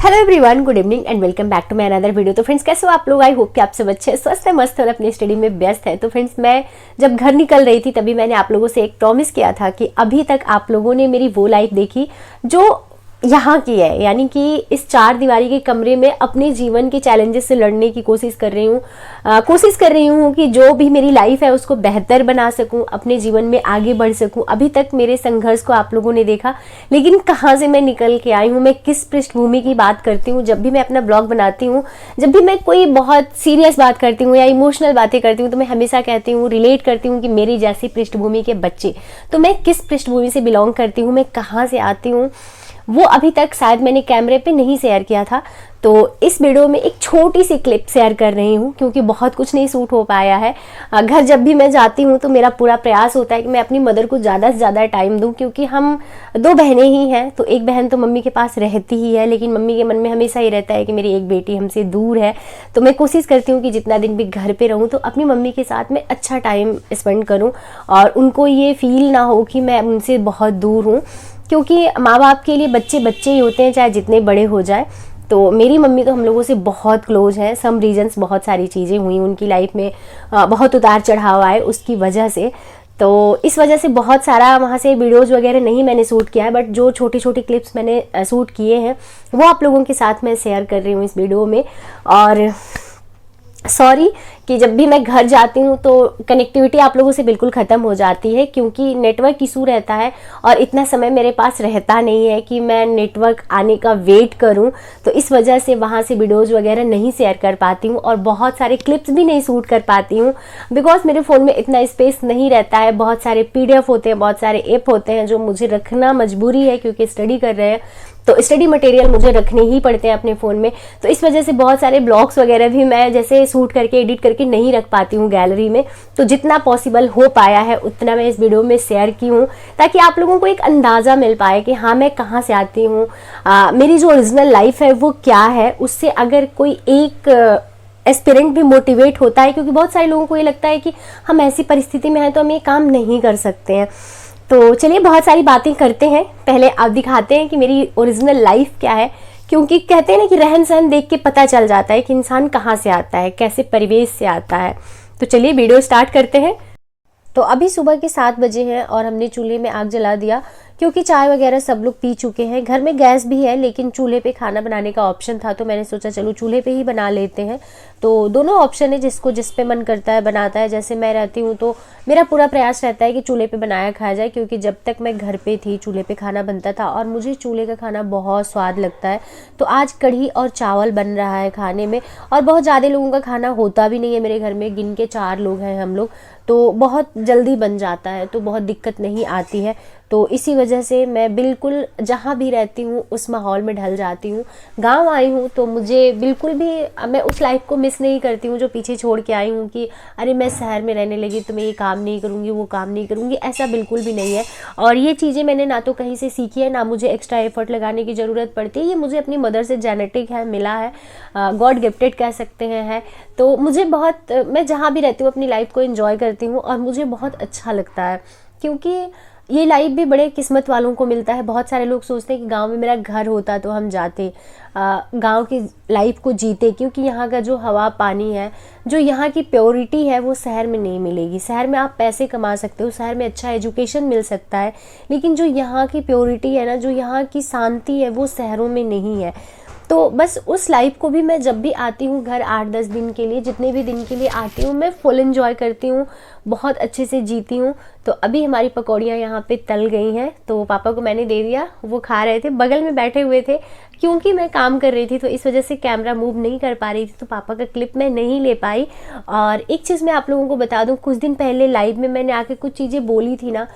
Hello everyone, good evening and welcome back to my another video. तो friends, कैसे हो आप लोग? आई होप कि आप सब अच्छे स्वस्थ है, मस्त और अपनी स्टडी में व्यस्त है। तो फ्रेंड्स, मैं जब घर निकल रही थी तभी मैंने आप लोगों से एक प्रॉमिस किया था कि अभी तक आप लोगों ने मेरी वो लाइफ देखी जो यहाँ की है, यानी कि इस चार दीवारी के कमरे में अपने जीवन के चैलेंजेस से लड़ने की कोशिश कर रही हूँ कि जो भी मेरी लाइफ है उसको बेहतर बना सकूँ, अपने जीवन में आगे बढ़ सकूँ। अभी तक मेरे संघर्ष को आप लोगों ने देखा, लेकिन कहाँ से मैं निकल के आई हूँ, मैं किस पृष्ठभूमि की बात करती हूँ। जब भी मैं अपना ब्लॉग बनाती हूँ, जब भी मैं कोई बहुत सीरियस बात करती हूँ या इमोशनल बातें करती हूँ, तो मैं हमेशा कहती हूँ, रिलेट करती हूँ कि मेरी जैसी पृष्ठभूमि के बच्चे, तो मैं किस पृष्ठभूमि से बिलोंग करती हूँ, मैं कहाँ से आती हूँ, वो अभी तक शायद मैंने कैमरे पे नहीं शेयर किया था। तो इस वीडियो में एक छोटी सी क्लिप शेयर कर रही हूँ, क्योंकि बहुत कुछ नहीं शूट हो पाया है। घर जब भी मैं जाती हूँ तो मेरा पूरा प्रयास होता है कि मैं अपनी मदर को ज़्यादा से ज़्यादा टाइम दूँ, क्योंकि हम दो बहनें ही हैं। तो एक बहन तो मम्मी के पास रहती ही है, लेकिन मम्मी के मन में हमेशा ही रहता है कि मेरी एक बेटी हमसे दूर है। तो मैं कोशिश करती हूँ कि जितना दिन भी घर पर रहूँ तो अपनी मम्मी के साथ मैं अच्छा टाइम स्पेंड करूँ और उनको ये फील ना हो कि मैं उनसे बहुत दूर हूँ, क्योंकि माँ बाप के लिए बच्चे बच्चे ही होते हैं, चाहे जितने बड़े हो जाए। तो मेरी मम्मी तो हम लोगों से बहुत क्लोज है। सम रीजंस, बहुत सारी चीज़ें हुई उनकी लाइफ में, बहुत उतार चढ़ाव आए उसकी वजह से। तो इस वजह से बहुत सारा वहाँ से वीडियोज़ वगैरह नहीं मैंने शूट किया है, बट जो छोटी छोटी क्लिप्स मैंने शूट किए हैं वो आप लोगों के साथ मैं शेयर कर रही हूँ इस वीडियो में। और सॉरी कि जब भी मैं घर जाती हूँ तो कनेक्टिविटी आप लोगों से बिल्कुल ख़त्म हो जाती है, क्योंकि नेटवर्क इशू रहता है और इतना समय मेरे पास रहता नहीं है कि मैं नेटवर्क आने का वेट करूँ। तो इस वजह से वहाँ से वीडियोज़ वगैरह नहीं शेयर कर पाती हूँ और बहुत सारे क्लिप्स भी नहीं शूट कर पाती हूँ, बिकॉज मेरे फ़ोन में इतना स्पेस नहीं रहता है। बहुत सारे PDF होते हैं, बहुत सारे ऐप होते हैं जो मुझे रखना मजबूरी है, क्योंकि स्टडी कर रहे हैं तो स्टडी मटेरियल मुझे रखने ही पड़ते हैं अपने फ़ोन में। तो इस वजह से बहुत सारे ब्लॉग्स वगैरह भी मैं जैसे शूट करके एडिट करके नहीं रख पाती हूँ गैलरी में। तो जितना पॉसिबल हो पाया है उतना मैं इस वीडियो में शेयर की हूँ, ताकि आप लोगों को एक अंदाज़ा मिल पाए कि हाँ, मैं कहाँ से आती हूँ, मेरी जो ओरिजिनल लाइफ है वो क्या है। उससे अगर कोई एक एस्पिरेंट भी मोटिवेट होता है, क्योंकि बहुत सारे लोगों को ये लगता है कि हम ऐसी परिस्थिति में हैं तो हम ये काम नहीं कर सकते हैं। तो चलिए बहुत सारी बातें करते हैं, पहले आप दिखाते हैं कि मेरी ओरिजिनल लाइफ क्या है, क्योंकि कहते हैं ना कि रहन सहन देख के पता चल जाता है कि इंसान कहाँ से आता है, कैसे परिवेश से आता है। तो चलिए वीडियो स्टार्ट करते हैं। तो अभी सुबह के 7 बजे हैं और हमने चूल्हे में आग जला दिया, क्योंकि चाय वगैरह सब लोग पी चुके हैं। घर में गैस भी है, लेकिन चूल्हे पे खाना बनाने का ऑप्शन था, तो मैंने सोचा चलो चूल्हे पे ही बना लेते हैं। तो दोनों ऑप्शन है, जिसको जिस पे मन करता है बनाता है। जैसे मैं रहती हूँ तो मेरा पूरा प्रयास रहता है कि चूल्हे पे बनाया खाया जाए, क्योंकि जब तक मैं घर पे थी चूल्हे पे खाना बनता था और मुझे चूल्हे का खाना बहुत स्वाद लगता है। तो आज कढ़ी और चावल बन रहा है खाने में, और बहुत ज़्यादा लोगों का खाना होता भी नहीं है मेरे घर में, गिन के 4 लोग हैं हम लोग, तो बहुत जल्दी बन जाता है, तो बहुत दिक्कत नहीं आती है। तो इसी वजह से मैं बिल्कुल जहाँ भी रहती हूँ उस माहौल में ढल जाती हूँ। गांव आई हूँ तो मुझे बिल्कुल भी, मैं उस लाइफ को मिस नहीं करती हूँ जो पीछे छोड़ के आई हूँ कि अरे मैं शहर में रहने लगी तो मैं ये काम नहीं करूँगी, वो काम नहीं करूँगी। ऐसा बिल्कुल भी नहीं है। और ये चीज़ें मैंने ना तो कहीं से सीखी है, ना मुझे एक्स्ट्रा एफर्ट लगाने की ज़रूरत पड़ती है। ये मुझे अपनी मदर से जेनेटिक है, मिला है, गॉड गिफ्टेड कह सकते हैं है। तो मुझे बहुत, मैं जहाँ भी रहती हूँ अपनी लाइफ को एंजॉय करती हूँ और मुझे बहुत अच्छा लगता है, क्योंकि ये लाइफ भी बड़े किस्मत वालों को मिलता है। बहुत सारे लोग सोचते हैं कि गांव में मेरा घर होता तो हम जाते, गांव की लाइफ को जीते, क्योंकि यहाँ का जो हवा पानी है, जो यहाँ की प्योरिटी है, वो शहर में नहीं मिलेगी। शहर में आप पैसे कमा सकते हो, शहर में अच्छा एजुकेशन मिल सकता है, लेकिन जो यहाँ की प्योरिटी है ना, जो यहाँ की शांति है, वो शहरों में नहीं है। तो बस उस लाइफ को भी मैं जब भी आती हूँ घर 8-10 दिन के लिए, जितने भी दिन के लिए आती हूँ, मैं फुल एंजॉय करती हूँ, बहुत अच्छे से जीती हूँ। तो अभी हमारी पकौड़ियाँ यहाँ पे तल गई हैं, तो पापा को मैंने दे दिया, वो खा रहे थे, बगल में बैठे हुए थे। क्योंकि मैं काम कर रही थी तो इस वजह से कैमरा मूव नहीं कर पा रही थी, तो पापा का क्लिप मैं नहीं ले पाई। और एक चीज़ मैं आप लोगों को बता दूँ, कुछ दिन पहले लाइव में मैंने आके कुछ चीज़ें बोली थी ना,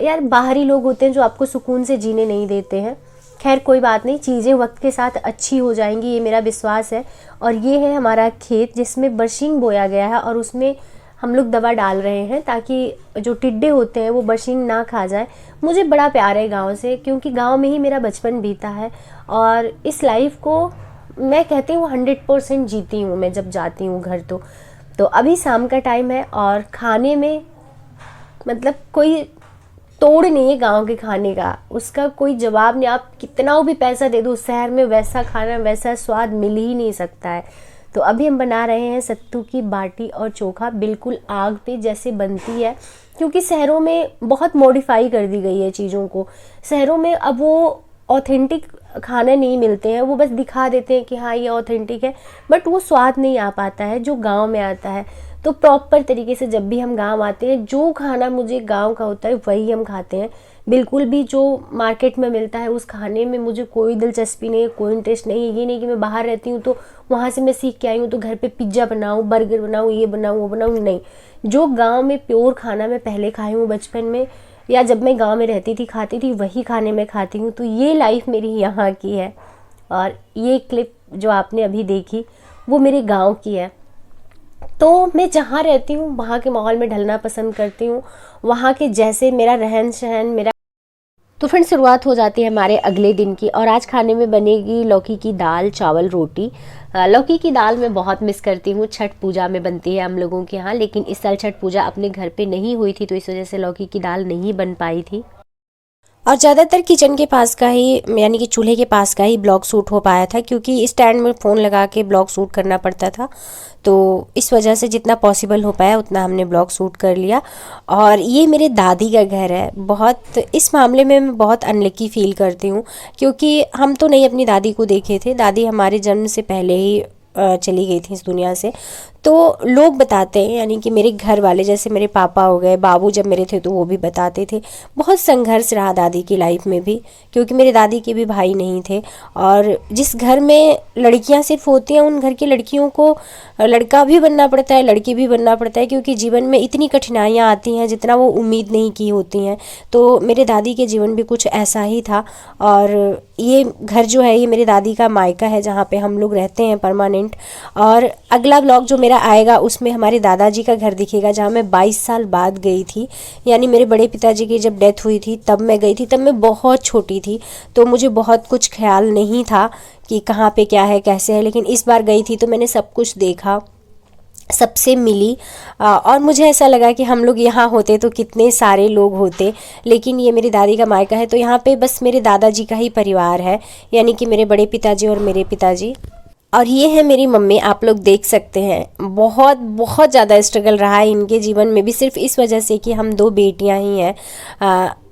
यार बाहरी लोग होते हैं जो आपको सुकून से जीने नहीं देते हैं। खैर कोई बात नहीं, चीज़ें वक्त के साथ अच्छी हो जाएंगी, ये मेरा विश्वास है। और ये है हमारा खेत जिसमें बरसीम बोया गया है, और उसमें हम लोग दवा डाल रहे हैं ताकि जो टिड्डे होते हैं वो बरसीम ना खा जाए। मुझे बड़ा प्यार है गांव से, क्योंकि गांव में ही मेरा बचपन बीता है और इस लाइफ को मैं कहती हूँ 100% जीती हूँ मैं जब जाती हूँ घर। तो अभी शाम का टाइम है और खाने में मतलब कोई तोड़ नहीं है गांव के खाने का, उसका कोई जवाब नहीं। आप कितना भी पैसा दे दो, शहर में वैसा खाना वैसा स्वाद मिल ही नहीं सकता है। तो अभी हम बना रहे हैं सत्तू की बाटी और चोखा, बिल्कुल आग पे जैसे बनती है, क्योंकि शहरों में बहुत मॉडिफाई कर दी गई है चीज़ों को। शहरों में अब वो ऑथेंटिक खाने नहीं मिलते हैं, वो बस दिखा देते हैं कि हाँ ये ऑथेंटिक है, बट वो स्वाद नहीं आ पाता है जो गांव में आता है। तो प्रॉपर तरीके से जब भी हम गांव आते हैं, जो खाना मुझे गांव का होता है वही हम खाते हैं। बिल्कुल भी जो मार्केट में मिलता है उस खाने में मुझे कोई दिलचस्पी नहीं है, कोई इंटरेस्ट नहीं है। ये नहीं कि मैं बाहर रहती हूँ तो वहाँ से मैं सीख के आई हूँ तो घर पे पिज्ज़ा बनाऊँ, बर्गर बनाऊँ, ये बनाऊँ, वो बनाऊँ, नहीं। जो गांव में प्योर खाना मैं पहले खाई हूँ बचपन में, या जब मैं गांव में रहती थी खाती थी, वही खाने में खाती हूँ। तो ये लाइफ मेरी यहाँ की है, और ये क्लिप जो आपने अभी देखी वो मेरे गांव की है। तो मैं जहाँ रहती हूँ वहाँ के माहौल में ढलना पसंद करती हूँ, वहाँ के जैसे मेरा रहन सहन मेरा। तो फिर शुरुआत हो जाती है हमारे अगले दिन की, और आज खाने में बनेगी लौकी की दाल, चावल, रोटी। लौकी की दाल मैं बहुत मिस करती हूँ, छठ पूजा में बनती है हम लोगों के यहाँ, लेकिन इस साल छठ पूजा अपने घर पे नहीं हुई थी, तो इस वजह से लौकी की दाल नहीं बन पाई थी। और ज़्यादातर किचन के पास का ही, यानी कि चूल्हे के पास का ही ब्लॉग शूट हो पाया था, क्योंकि स्टैंड में फ़ोन लगा के ब्लॉग शूट करना पड़ता था। तो इस वजह से जितना पॉसिबल हो पाया उतना हमने ब्लॉग शूट कर लिया। और ये मेरे दादी का घर है। बहुत इस मामले में मैं बहुत अनलकी फ़ील करती हूँ, क्योंकि हम तो नहीं अपनी दादी को देखे थे। दादी हमारे जन्म से पहले ही चली गई थी इस दुनिया से। तो लोग बताते हैं, यानी कि मेरे घर वाले, जैसे मेरे पापा हो गए, बाबू जब मेरे थे तो वो भी बताते थे, बहुत संघर्ष रहा दादी की लाइफ में भी, क्योंकि मेरे दादी के भी भाई नहीं थे। और जिस घर में लड़कियां सिर्फ होती हैं, उन घर की लड़कियों को लड़का भी बनना पड़ता है, लड़की भी बनना पड़ता है, क्योंकि जीवन में इतनी कठिनाइयाँ आती हैं जितना वो उम्मीद नहीं की होती हैं। तो मेरे दादी के जीवन भी कुछ ऐसा ही था। और ये घर जो है ये मेरी दादी का मायका है, जहाँ पे हम लोग रहते हैं परमानेंट। और अगला ब्लॉग जो मेरा आएगा उसमें हमारे दादाजी का घर दिखेगा, जहाँ मैं 22 साल बाद गई थी। यानी मेरे बड़े पिताजी की जब डेथ हुई थी तब मैं गई थी, तब मैं बहुत छोटी थी, तो मुझे बहुत कुछ ख्याल नहीं था कि कहाँ पे क्या है कैसे है। लेकिन इस बार गई थी तो मैंने सब कुछ देखा, सबसे मिली, और मुझे ऐसा लगा कि हम लोग यहाँ होते तो कितने सारे लोग होते। लेकिन ये मेरी दादी का मायका है, तो यहाँ पे बस मेरे दादाजी का ही परिवार है, यानी कि मेरे बड़े पिताजी और मेरे पिताजी। और ये है मेरी मम्मी, आप लोग देख सकते हैं। बहुत बहुत ज़्यादा स्ट्रगल रहा है इनके जीवन में भी, सिर्फ इस वजह से कि हम 2 बेटियां ही हैं।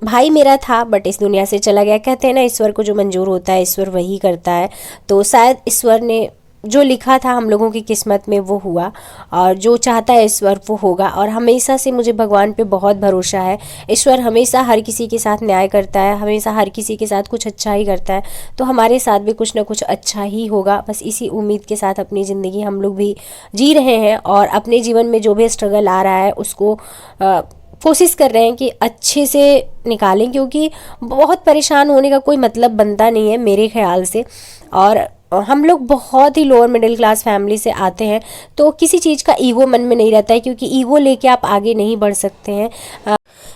भाई मेरा था बट इस दुनिया से चला गया। कहते हैं ना, ईश्वर को जो मंजूर होता है ईश्वर वही करता है। तो शायद ईश्वर ने जो लिखा था हम लोगों की किस्मत में वो हुआ, और जो चाहता है ईश्वर वो होगा। और हमेशा से मुझे भगवान पे बहुत भरोसा है। ईश्वर हमेशा हर किसी के साथ न्याय करता है, हमेशा हर किसी के साथ कुछ अच्छा ही करता है। तो हमारे साथ भी कुछ ना कुछ अच्छा ही होगा, बस इसी उम्मीद के साथ अपनी ज़िंदगी हम लोग भी जी रहे हैं। और अपने जीवन में जो भी स्ट्रगल आ रहा है उसको कोशिश कर रहे हैं कि अच्छे से निकालें, क्योंकि बहुत परेशान होने का कोई मतलब बनता नहीं है मेरे ख्याल से। और हम लोग बहुत ही लोअर मिडिल क्लास फैमिली से आते हैं, तो किसी चीज़ का ईगो मन में नहीं रहता है, क्योंकि ईगो लेके आप आगे नहीं बढ़ सकते हैं।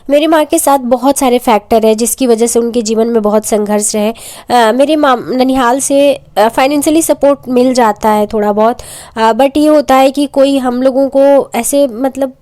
मेरी माँ के साथ बहुत सारे फैक्टर है जिसकी वजह से उनके जीवन में बहुत संघर्ष रहे। मेरे माँ ननिहाल से फाइनेंशियली सपोर्ट मिल जाता है थोड़ा बहुत, बट ये होता है कि कोई हम लोगों को ऐसे, मतलब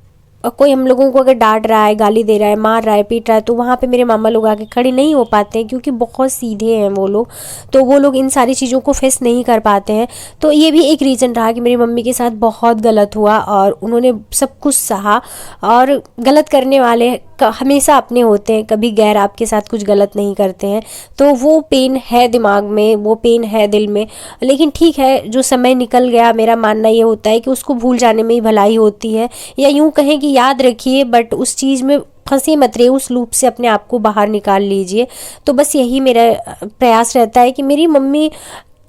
कोई हम लोगों को अगर डांट रहा है, गाली दे रहा है, मार रहा है, पीट रहा है, तो वहाँ पे मेरे मामा लोग आके खड़े नहीं हो पाते हैं, क्योंकि बहुत सीधे हैं वो लोग। तो वो लोग इन सारी चीज़ों को फेस नहीं कर पाते हैं। तो ये भी एक रीज़न रहा कि मेरी मम्मी के साथ बहुत गलत हुआ, और उन्होंने सब कुछ सहा। और गलत करने वाले हमेशा अपने होते हैं, कभी गैर आपके साथ कुछ गलत नहीं करते हैं। तो वो पेन है दिमाग में, वो पेन है दिल में। लेकिन ठीक है, जो समय निकल गया, मेरा मानना ये होता है कि उसको भूल जाने में ही भलाई होती है, या यूँ कहें कि याद रखिए बट उस चीज़ में फंसे मत रहिए, उस लूप से अपने आप को बाहर निकाल लीजिए। तो बस यही मेरा प्रयास रहता है कि मेरी मम्मी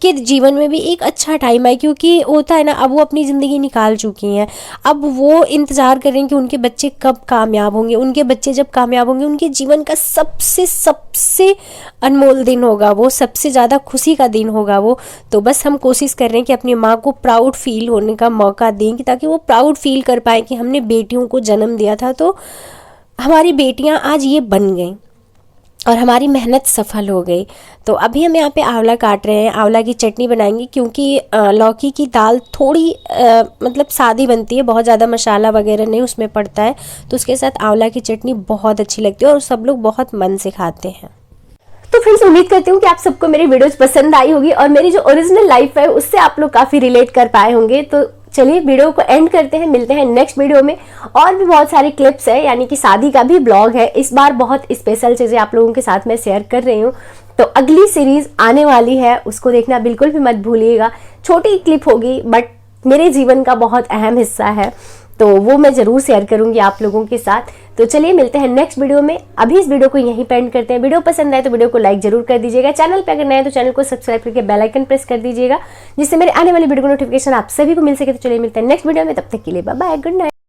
के जीवन में भी एक अच्छा टाइम आए, क्योंकि होता है ना, अब वो अपनी ज़िंदगी निकाल चुकी हैं। अब वो इंतज़ार कर रही हैं कि उनके बच्चे कब कामयाब होंगे। उनके बच्चे जब कामयाब होंगे, उनके जीवन का सबसे सबसे अनमोल दिन होगा वो, सबसे ज़्यादा खुशी का दिन होगा वो। तो बस हम कोशिश कर रहे हैं कि अपनी माँ को प्राउड फील होने का मौका दें, कि ताकि वो प्राउड फील कर पाएँ कि हमने बेटियों को जन्म दिया था, तो हमारी बेटियाँ आज ये बन गई। और हमारी मेहनत सफल हो गई। तो अभी हम यहाँ पे आंवला काट रहे हैं, आंवला की चटनी बनाएंगे, क्योंकि लौकी की दाल थोड़ी मतलब सादी बनती है, बहुत ज़्यादा मसाला वगैरह नहीं उसमें पड़ता है, तो उसके साथ आंवला की चटनी बहुत अच्छी लगती है और सब लोग बहुत मन से खाते हैं। तो फ्रेंड्स, उम्मीद करती हूँ कि आप सबको मेरी वीडियोस पसंद आई होगी और मेरी जो ओरिजिनल लाइफ है उससे आप लोग काफ़ी रिलेट कर पाए होंगे। तो चलिए वीडियो को एंड करते हैं, मिलते हैं नेक्स्ट वीडियो में। और भी बहुत सारे क्लिप्स है, यानी कि शादी का भी ब्लॉग है, इस बार बहुत स्पेशल चीज़ें आप लोगों के साथ मैं शेयर कर रही हूँ। तो अगली सीरीज आने वाली है, उसको देखना बिल्कुल भी मत भूलिएगा। छोटी क्लिप होगी बट मेरे जीवन का बहुत अहम हिस्सा है, तो वो मैं जरूर शेयर करूंगी आप लोगों के साथ। तो चलिए मिलते हैं नेक्स्ट वीडियो में। अभी इस वीडियो को यहीं पे एंड करते हैं। वीडियो पसंद आए तो वीडियो को लाइक जरूर कर दीजिएगा। चैनल पे अगर नए हैं तो चैनल को सब्सक्राइब करके बेल आइकन प्रेस कर दीजिएगा, जिससे मेरे आने वाली वीडियो को नोटिफिकेशन आप सभी को मिल सके। तो चलिए मिलते हैं नेक्स्ट वीडियो में, तब तक के लिए बाय बाय, गुड नाइट।